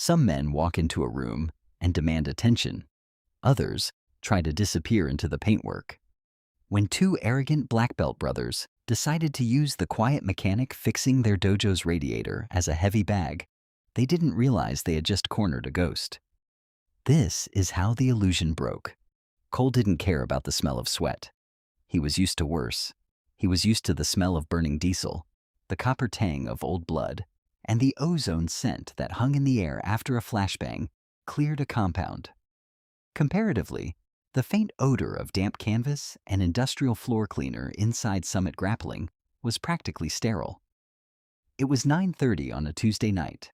Some men walk into a room and demand attention. Others try to disappear into the paintwork. When two arrogant black belt brothers decided to use the quiet mechanic fixing their dojo's radiator as a heavy bag, they didn't realize they had just cornered a ghost. This is how the illusion broke. Cole didn't care about the smell of sweat. He was used to worse. He was used to the smell of burning diesel, the copper tang of old blood, and the ozone scent that hung in the air after a flashbang cleared a compound. Comparatively, the faint odor of damp canvas and industrial floor cleaner inside Summit Grappling was practically sterile. It was 9:30 on a Tuesday night.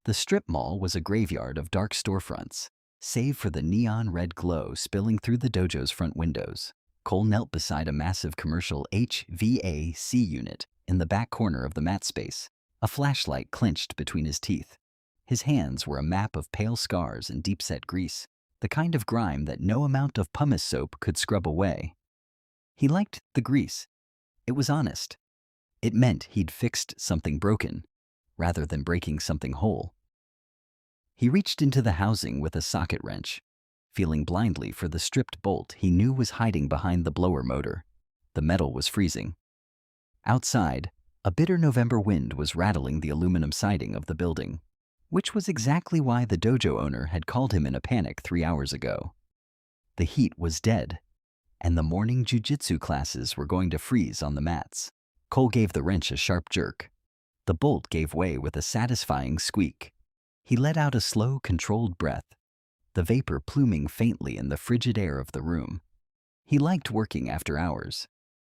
The strip mall was a graveyard of dark storefronts, save for the neon red glow spilling through the dojo's front windows. Cole knelt beside a massive commercial HVAC unit in the back corner of the mat space, a flashlight clenched between his teeth. His hands were a map of pale scars and deep-set grease, the kind of grime that no amount of pumice soap could scrub away. He liked the grease. It was honest. It meant he'd fixed something broken, rather than breaking something whole. He reached into the housing with a socket wrench, feeling blindly for the stripped bolt he knew was hiding behind the blower motor. The metal was freezing. Outside, a bitter November wind was rattling the aluminum siding of the building, which was exactly why the dojo owner had called him in a panic 3 hours ago. The heat was dead, and the morning jiu-jitsu classes were going to freeze on the mats. Cole gave the wrench a sharp jerk. The bolt gave way with a satisfying squeak. He let out a slow, controlled breath, the vapor pluming faintly in the frigid air of the room. He liked working after hours.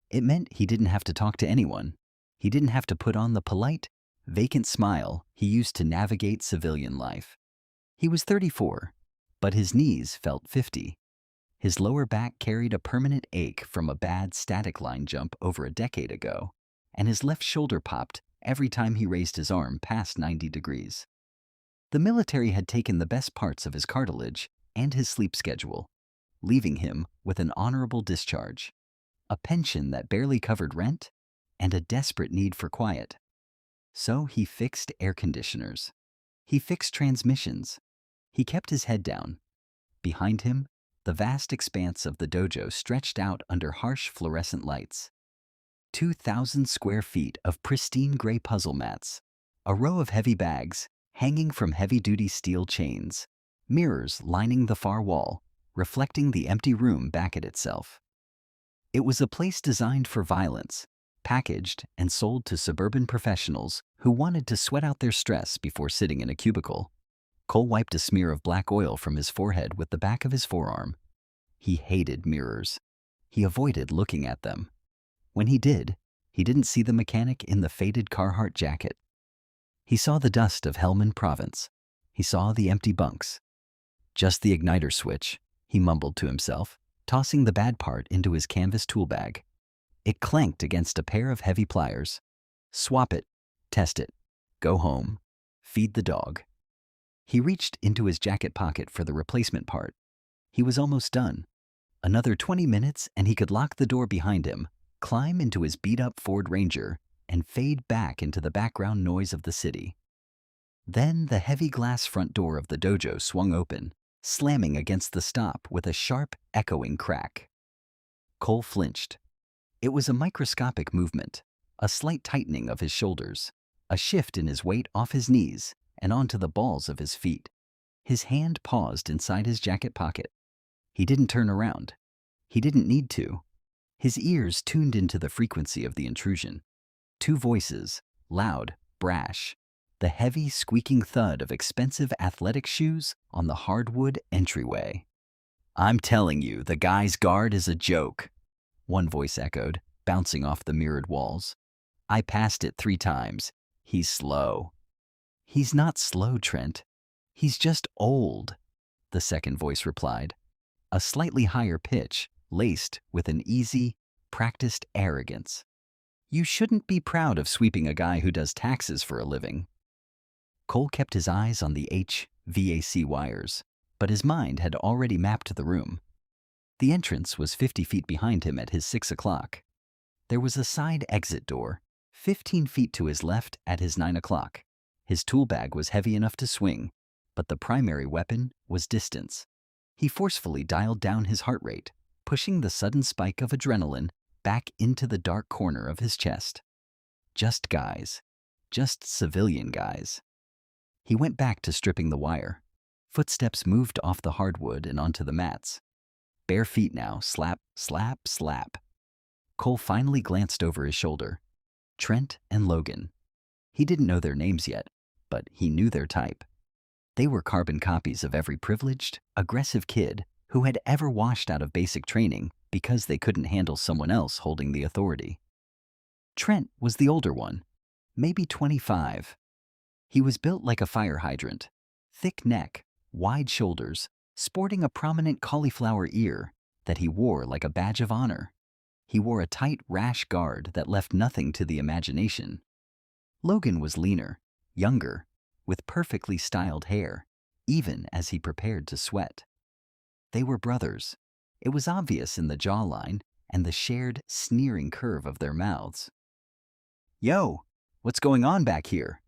It meant he didn't have to talk to anyone. He didn't have to put on the polite, vacant smile he used to navigate civilian life. He was 34, but his knees felt 50. His lower back carried a permanent ache from a bad static line jump over a decade ago, and his left shoulder popped every time he raised his arm past 90 degrees. The military had taken the best parts of his cartilage and his sleep schedule, leaving him with an honorable discharge, a pension that barely covered rent, and a desperate need for quiet. So he fixed air conditioners. He fixed transmissions. He kept his head down. Behind him, the vast expanse of the dojo stretched out under harsh fluorescent lights. 2,000 square feet of pristine gray puzzle mats, a row of heavy bags hanging from heavy-duty steel chains, mirrors lining the far wall, reflecting the empty room back at itself. It was a place designed for violence, packaged and sold to suburban professionals who wanted to sweat out their stress before sitting in a cubicle. Cole wiped a smear of black oil from his forehead with the back of his forearm. He hated mirrors. He avoided looking at them. When he did, he didn't see the mechanic in the faded Carhartt jacket. He saw the dust of Helmand Province. He saw the empty bunks. Just the igniter switch, he mumbled to himself, tossing the bad part into his canvas tool bag. It clanked against a pair of heavy pliers. Swap it, test it, go home, feed the dog. He reached into his jacket pocket for the replacement part. He was almost done. Another 20 minutes and he could lock the door behind him, climb into his beat-up Ford Ranger, and fade back into the background noise of the city. Then the heavy glass front door of the dojo swung open, slamming against the stop with a sharp, echoing crack. Cole flinched. It was a microscopic movement, a slight tightening of his shoulders, a shift in his weight off his knees and onto the balls of his feet. His hand paused inside his jacket pocket. He didn't turn around. He didn't need to. His ears tuned into the frequency of the intrusion. 2 voices, loud, brash, the heavy, squeaking thud of expensive athletic shoes on the hardwood entryway. "I'm telling you, the guy's guard is a joke," one voice echoed, bouncing off the mirrored walls. "I passed it 3 times. He's slow." "He's not slow, Trent. He's just old," the second voice replied, a slightly higher pitch laced with an easy, practiced arrogance. "You shouldn't be proud of sweeping a guy who does taxes for a living." Cole kept his eyes on the HVAC wires, but his mind had already mapped the room. The entrance was 50 feet behind him at his 6 o'clock. There was a side exit door, 15 feet to his left at his 9 o'clock. His tool bag was heavy enough to swing, But the primary weapon was distance. He forcefully dialed down his heart rate, pushing the sudden spike of adrenaline back into the dark corner of his chest. Just guys. Just civilian guys. He went back to stripping the wire. Footsteps moved off the hardwood and onto the mats. Bare feet now, slap, slap, slap. Cole finally glanced over his shoulder. Trent and Logan. He didn't know their names yet, but he knew their type. They were carbon copies of every privileged, aggressive kid who had ever washed out of basic training because they couldn't handle someone else holding the authority. Trent was the older one, maybe 25. He was built like a fire hydrant, thick neck, wide shoulders, sporting a prominent cauliflower ear that he wore like a badge of honor. He wore a tight, rash guard that left nothing to the imagination. Logan was leaner, younger, with perfectly styled hair, even as he prepared to sweat. They were brothers. It was obvious in the jawline and the shared, sneering curve of their mouths. "Yo, what's going on back here?"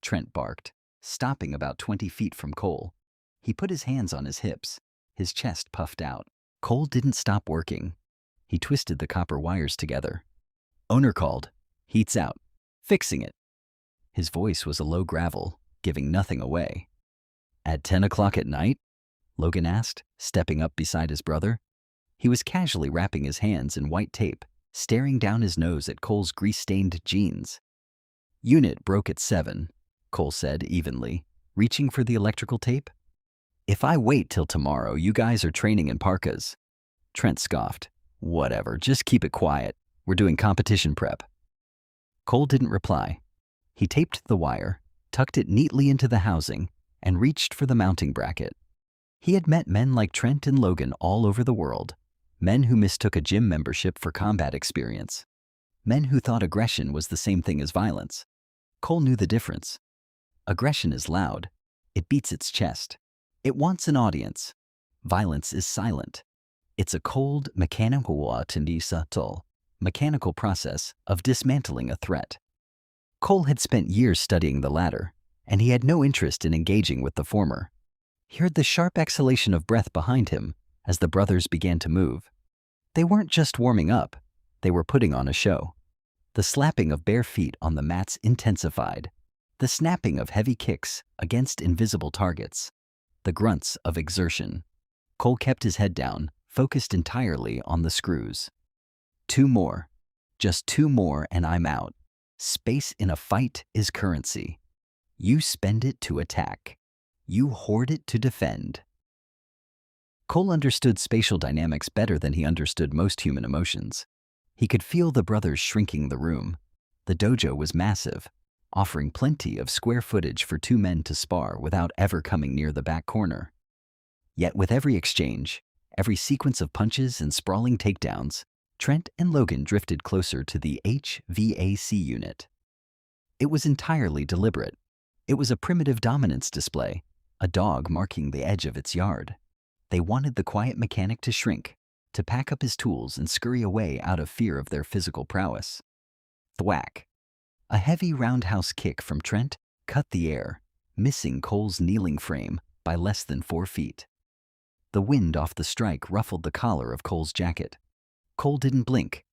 Trent barked, stopping about 20 feet from Cole. He put his hands on his hips, his chest puffed out. Cole didn't stop working. He twisted the copper wires together. "Owner called. Heat's out. Fixing it." His voice was a low gravel, giving nothing away. "At 10 o'clock at night?" Logan asked, stepping up beside his brother. He was casually wrapping his hands in white tape, staring down his nose at Cole's grease-stained jeans. "Unit broke at 7, Cole said evenly, reaching for the electrical tape. "If I wait till tomorrow, you guys are training in parkas." Trent scoffed. "Whatever, just keep it quiet. We're doing competition prep." Cole didn't reply. He taped the wire, tucked it neatly into the housing, and reached for the mounting bracket. He had met men like Trent and Logan all over the world, men who mistook a gym membership for combat experience, men who thought aggression was the same thing as violence. Cole knew the difference. Aggression is loud. It beats its chest. It wants an audience. Violence is silent. It's a cold, mechanical process of dismantling a threat. Cole had spent years studying the latter, and he had no interest in engaging with the former. He heard the sharp exhalation of breath behind him as the brothers began to move. They weren't just warming up, they were putting on a show. The slapping of bare feet on the mats intensified, the snapping of heavy kicks against invisible targets, the grunts of exertion. Cole kept his head down, focused entirely on the screws. 2 more. Just 2 more and I'm out. Space in a fight is currency. You spend it to attack. You hoard it to defend. Cole understood spatial dynamics better than he understood most human emotions. He could feel the brothers shrinking the room. The dojo was massive, offering plenty of square footage for 2 men to spar without ever coming near the back corner. Yet with every exchange, every sequence of punches and sprawling takedowns, Trent and Logan drifted closer to the HVAC unit. It was entirely deliberate. It was a primitive dominance display, a dog marking the edge of its yard. They wanted the quiet mechanic to shrink, to pack up his tools and scurry away out of fear of their physical prowess. Thwack! A heavy roundhouse kick from Trent cut the air, missing Cole's kneeling frame by less than 4 feet. The wind off the strike ruffled the collar of Cole's jacket. Cole didn't blink.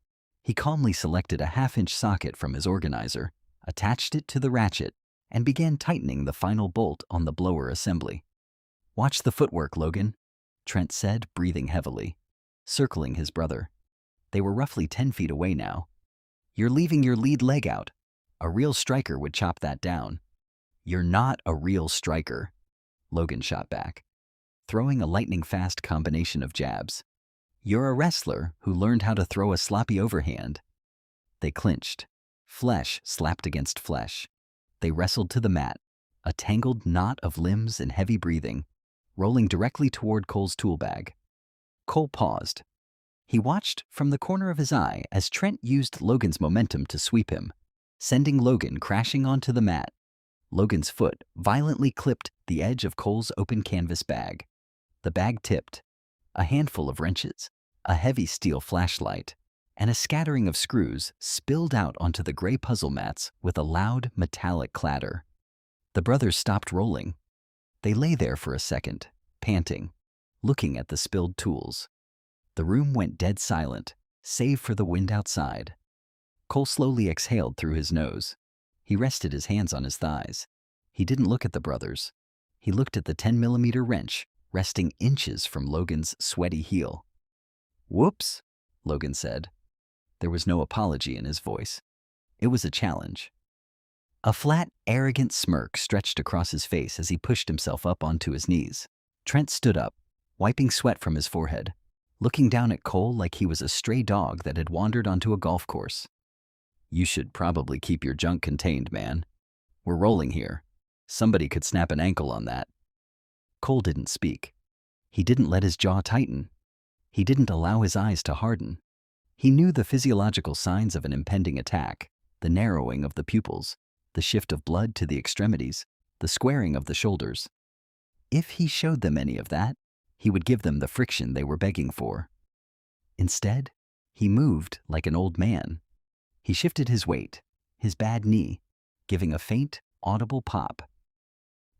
He calmly selected a 1/2-inch socket from his organizer, attached it to the ratchet, and began tightening the final bolt on the blower assembly. "Watch the footwork, Logan," Trent said, breathing heavily, circling his brother. They were roughly 10 feet away now. "You're leaving your lead leg out. A real striker would chop that down." "You're not a real striker," Logan shot back, throwing a lightning-fast combination of jabs. "You're a wrestler who learned how to throw a sloppy overhand." They clinched. Flesh slapped against flesh. They wrestled to the mat, a tangled knot of limbs and heavy breathing, rolling directly toward Cole's tool bag. Cole paused. He watched from the corner of his eye as Trent used Logan's momentum to sweep him, sending Logan crashing onto the mat. Logan's foot violently clipped the edge of Cole's open canvas bag. The bag tipped. A handful of wrenches, a heavy steel flashlight, and a scattering of screws spilled out onto the gray puzzle mats with a loud, metallic clatter. The brothers stopped rolling. They lay there for a second, panting, looking at the spilled tools. The room went dead silent, save for the wind outside. Cole slowly exhaled through his nose. He rested his hands on his thighs. He didn't look at the brothers. He looked at the 10mm wrench resting inches from Logan's sweaty heel. "Whoops," Logan said. There was no apology in his voice. It was a challenge. A flat, arrogant smirk stretched across his face as he pushed himself up onto his knees. Trent stood up, wiping sweat from his forehead, looking down at Cole like he was a stray dog that had wandered onto a golf course. "You should probably keep your junk contained, man. We're rolling here. Somebody could snap an ankle on that." Cole didn't speak. He didn't let his jaw tighten. He didn't allow his eyes to harden. He knew the physiological signs of an impending attack, the narrowing of the pupils, the shift of blood to the extremities, the squaring of the shoulders. If he showed them any of that, he would give them the friction they were begging for. Instead, he moved like an old man. He shifted his weight, his bad knee, giving a faint, audible pop.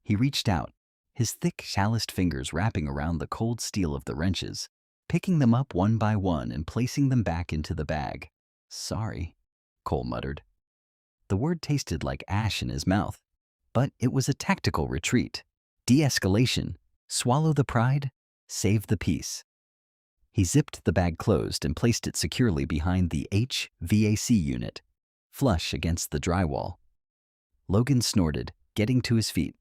He reached out, his thick, calloused fingers wrapping around the cold steel of the wrenches, picking them up one by one and placing them back into the bag. "Sorry," Cole muttered. The word tasted like ash in his mouth, but it was a tactical retreat. De-escalation, swallow the pride, save the peace. He zipped the bag closed and placed it securely behind the HVAC unit, flush against the drywall. Logan snorted, getting to his feet.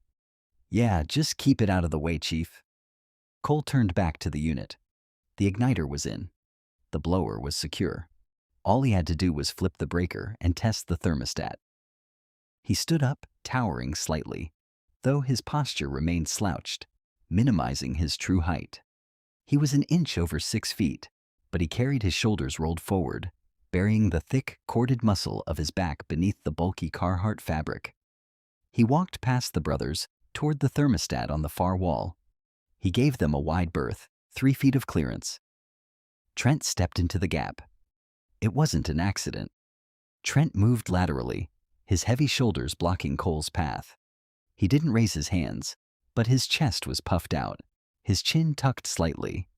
"Yeah, just keep it out of the way, Chief." Cole turned back to the unit. The igniter was in. The blower was secure. All he had to do was flip the breaker and test the thermostat. He stood up, towering slightly, though his posture remained slouched, minimizing his true height. He was an inch over 6 feet, but he carried his shoulders rolled forward, burying the thick, corded muscle of his back beneath the bulky Carhartt fabric. He walked past the brothers, toward the thermostat on the far wall. He gave them a wide berth, 3 feet of clearance. Trent stepped into the gap. It wasn't an accident. Trent moved laterally, his heavy shoulders blocking Cole's path. He didn't raise his hands, but his chest was puffed out, his chin tucked slightly,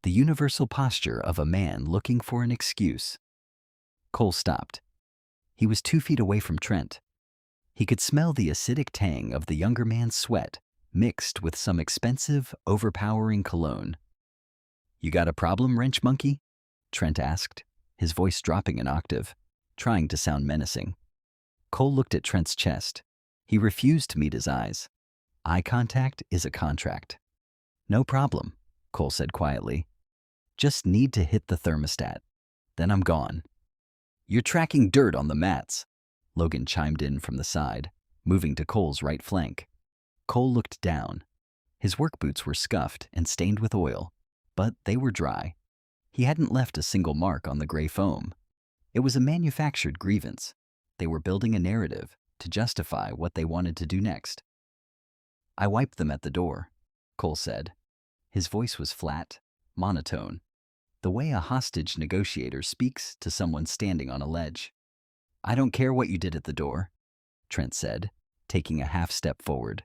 the universal posture of a man looking for an excuse. Cole stopped. He was 2 feet away from Trent. He could smell the acidic tang of the younger man's sweat, mixed with some expensive, overpowering cologne. "You got a problem, wrench monkey?" Trent asked, his voice dropping an octave, trying to sound menacing. Cole looked at Trent's chest. He refused to meet his eyes. Eye contact is a contract. "No problem," Cole said quietly. "Just need to hit the thermostat. Then I'm gone." "You're tracking dirt on the mats," Logan chimed in from the side, moving to Cole's right flank. Cole looked down. His work boots were scuffed and stained with oil, but they were dry. He hadn't left a single mark on the gray foam. It was a manufactured grievance. They were building a narrative to justify what they wanted to do next. "I wiped them at the door," Cole said. His voice was flat, monotone, the way a hostage negotiator speaks to someone standing on a ledge. "I don't care what you did at the door," Trent said, taking a half step forward.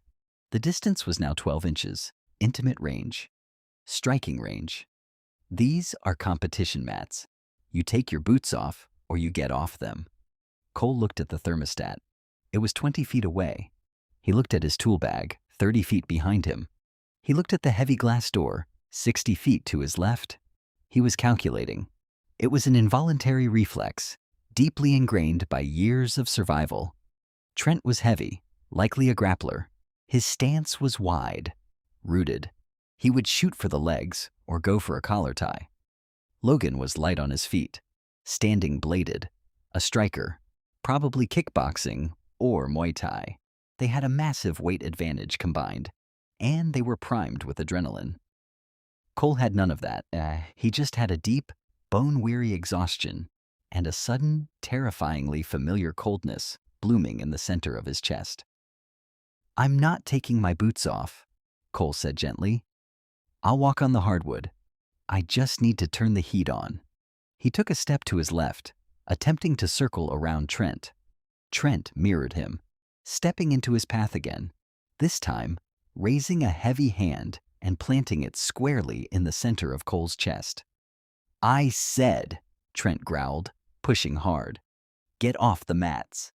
The distance was now 12 inches, intimate range, striking range. "These are competition mats. You take your boots off or you get off them." Cole looked at the thermostat. It was 20 feet away. He looked at his tool bag, 30 feet behind him. He looked at the heavy glass door, 60 feet to his left. He was calculating. It was an involuntary reflex, deeply ingrained by years of survival. Trent was heavy, likely a grappler. His stance was wide, rooted. He would shoot for the legs or go for a collar tie. Logan was light on his feet, standing bladed, a striker, probably kickboxing or Muay Thai. They had a massive weight advantage combined, and they were primed with adrenaline. Cole had none of that. He just had a deep, bone-weary exhaustion and a sudden, terrifyingly familiar coldness blooming in the center of his chest. "I'm not taking my boots off," Cole said gently. "I'll walk on the hardwood. I just need to turn the heat on." He took a step to his left, attempting to circle around Trent. Trent mirrored him, stepping into his path again, this time raising a heavy hand and planting it squarely in the center of Cole's chest. "I said," Trent growled, pushing hard, "get off the mats."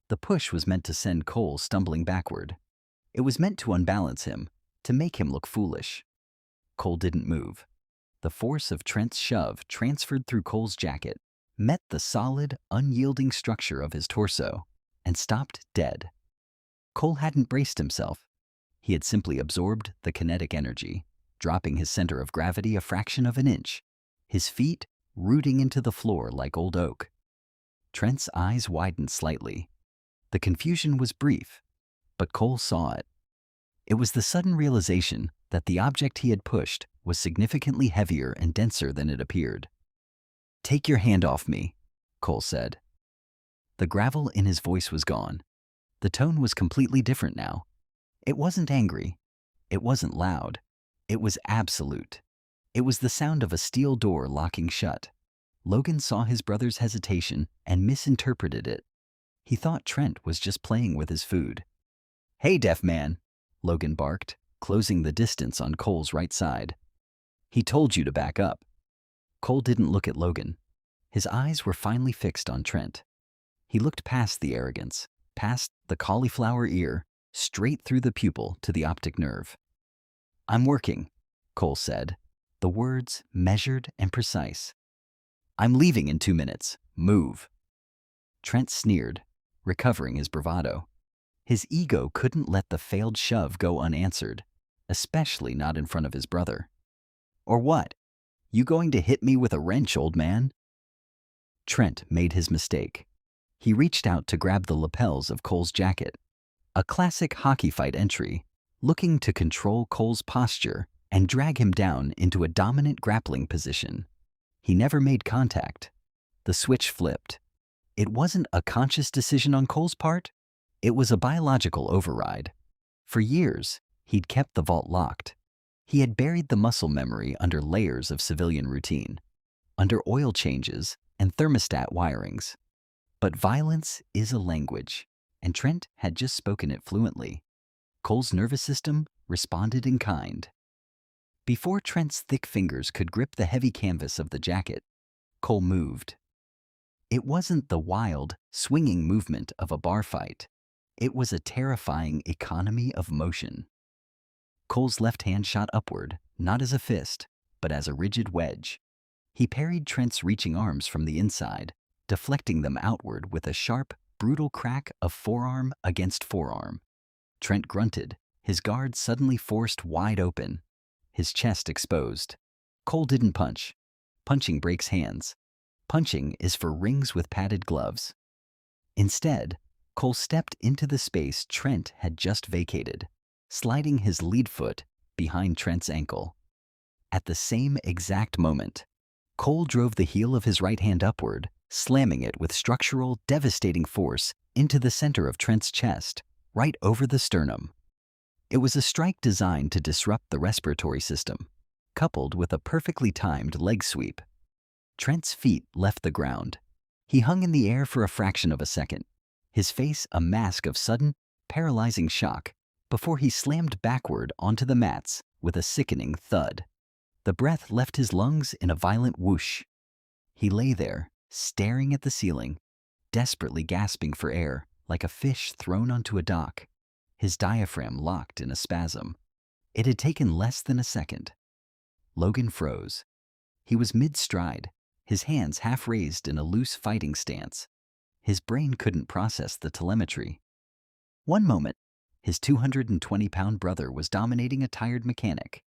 The push was meant to send Cole stumbling backward. It was meant to unbalance him, to make him look foolish. Cole didn't move. The force of Trent's shove transferred through Cole's jacket, met the solid, unyielding structure of his torso, and stopped dead. Cole hadn't braced himself. He had simply absorbed the kinetic energy, dropping his center of gravity a fraction of an inch, his feet rooting into the floor like old oak. Trent's eyes widened slightly. The confusion was brief, but Cole saw it. It was the sudden realization that the object he had pushed was significantly heavier and denser than it appeared. "Take your hand off me," Cole said. The gravel in his voice was gone. The tone was completely different now. It wasn't angry. It wasn't loud. It was absolute. It was the sound of a steel door locking shut. Logan saw his brother's hesitation and misinterpreted it. He thought Trent was just playing with his food. "Hey, deaf man," Logan barked, closing the distance on Cole's right side. "He told you to back up." Cole didn't look at Logan. His eyes were finally fixed on Trent. He looked past the arrogance, past the cauliflower ear, straight through the pupil to the optic nerve. "I'm working," Cole said, the words measured and precise. "I'm leaving in 2 minutes. Move." Trent sneered, recovering his bravado. His ego couldn't let the failed shove go unanswered, especially not in front of his brother. "Or what? You going to hit me with a wrench, old man?" Trent made his mistake. He reached out to grab the lapels of Cole's jacket. A classic hockey fight entry, looking to control Cole's posture and drag him down into a dominant grappling position. He never made contact. The switch flipped. It wasn't a conscious decision on Cole's part. It was a biological override. For years, he'd kept the vault locked. He had buried the muscle memory under layers of civilian routine, under oil changes and thermostat wirings. But violence is a language, and Trent had just spoken it fluently. Cole's nervous system responded in kind. Before Trent's thick fingers could grip the heavy canvas of the jacket, Cole moved. It wasn't the wild, swinging movement of a bar fight. It was a terrifying economy of motion. Cole's left hand shot upward, not as a fist, but as a rigid wedge. He parried Trent's reaching arms from the inside, deflecting them outward with a sharp, brutal crack of forearm against forearm. Trent grunted, his guard suddenly forced wide open, his chest exposed. Cole didn't punch. Punching breaks hands. Punching is for rings with padded gloves. Instead, Cole stepped into the space Trent had just vacated, sliding his lead foot behind Trent's ankle. At the same exact moment, Cole drove the heel of his right hand upward, slamming it with structural, devastating force into the center of Trent's chest, right over the sternum. It was a strike designed to disrupt the respiratory system, coupled with a perfectly timed leg sweep. Trent's feet left the ground. He hung in the air for a fraction of a second, his face a mask of sudden, paralyzing shock, before he slammed backward onto the mats with a sickening thud. The breath left his lungs in a violent whoosh. He lay there, staring at the ceiling, desperately gasping for air, like a fish thrown onto a dock, his diaphragm locked in a spasm. It had taken less than a second. Logan froze. He was mid-stride, his hands half raised in a loose fighting stance. His brain couldn't process the telemetry. One moment, his 220-pound brother was dominating a tired mechanic.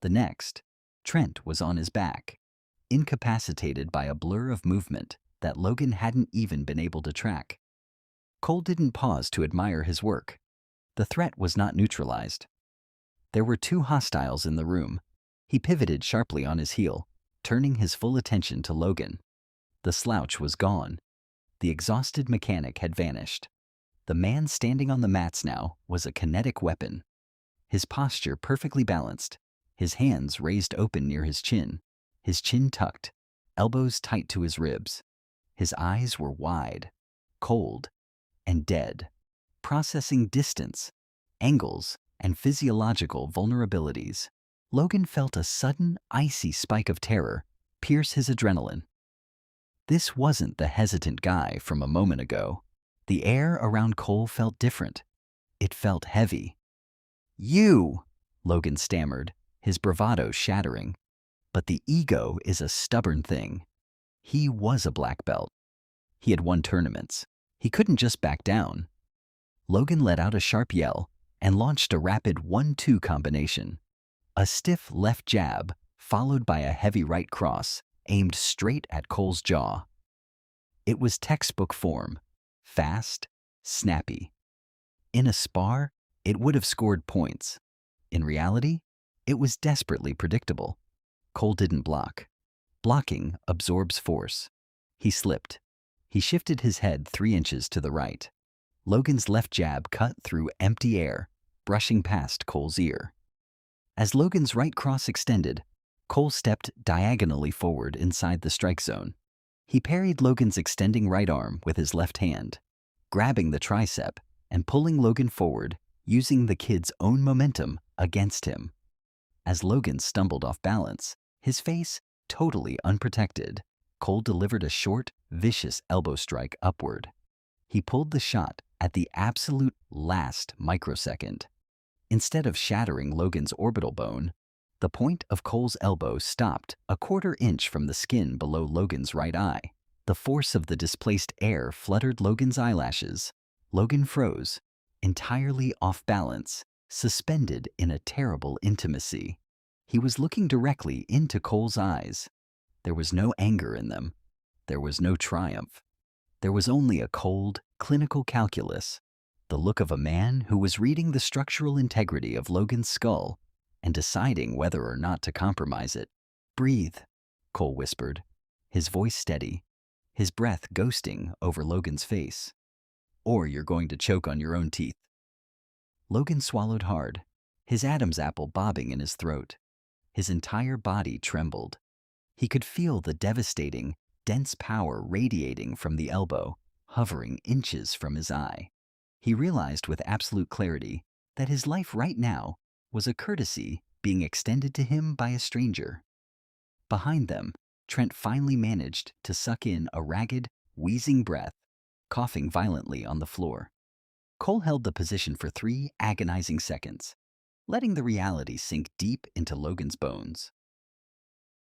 The next, Trent was on his back, incapacitated by a blur of movement that Logan hadn't even been able to track. Cole didn't pause to admire his work. The threat was not neutralized. There were two hostiles in the room. He pivoted sharply on his heel, turning his full attention to Logan. The slouch was gone. The exhausted mechanic had vanished. The man standing on the mats now was a kinetic weapon. His posture perfectly balanced, his hands raised open near his chin tucked, elbows tight to his ribs. His eyes were wide, cold, and dead, processing distance, angles, and physiological vulnerabilities, Logan felt a sudden, icy spike of terror pierce his adrenaline. This wasn't the hesitant guy from a moment ago. The air around Cole felt different. It felt heavy. "You!" Logan stammered, his bravado shattering. But the ego is a stubborn thing. He was a black belt. He had won tournaments. He couldn't just back down. Logan let out a sharp yell and launched a rapid 1-2 combination. A stiff left jab, followed by a heavy right cross, aimed straight at Cole's jaw. It was textbook form, fast, snappy. In a spar, it would have scored points. In reality, it was desperately predictable. Cole didn't block. Blocking absorbs force. He slipped. He shifted his head 3 inches to the right. Logan's left jab cut through empty air, brushing past Cole's ear. As Logan's right cross extended, Cole stepped diagonally forward inside the strike zone. He parried Logan's extending right arm with his left hand, grabbing the tricep and pulling Logan forward, using the kid's own momentum against him. As Logan stumbled off balance, his face totally unprotected, Cole delivered a short, vicious elbow strike upward. He pulled the shot at the absolute last microsecond. Instead of shattering Logan's orbital bone, the point of Cole's elbow stopped a 1/4 inch from the skin below Logan's right eye. The force of the displaced air fluttered Logan's eyelashes. Logan froze, entirely off balance, suspended in a terrible intimacy. He was looking directly into Cole's eyes. There was no anger in them. There was no triumph. There was only a cold, clinical calculus, the look of a man who was reading the structural integrity of Logan's skull and deciding whether or not to compromise it. "Breathe," Cole whispered, his voice steady, his breath ghosting over Logan's face. "Or you're going to choke on your own teeth." Logan swallowed hard, his Adam's apple bobbing in his throat. His entire body trembled. He could feel the devastating, dense power radiating from the elbow, hovering inches from his eye. He realized with absolute clarity that his life right now was a courtesy being extended to him by a stranger. Behind them, Trent finally managed to suck in a ragged, wheezing breath, coughing violently on the floor. Cole held the position for 3 agonizing seconds, letting the reality sink deep into Logan's bones.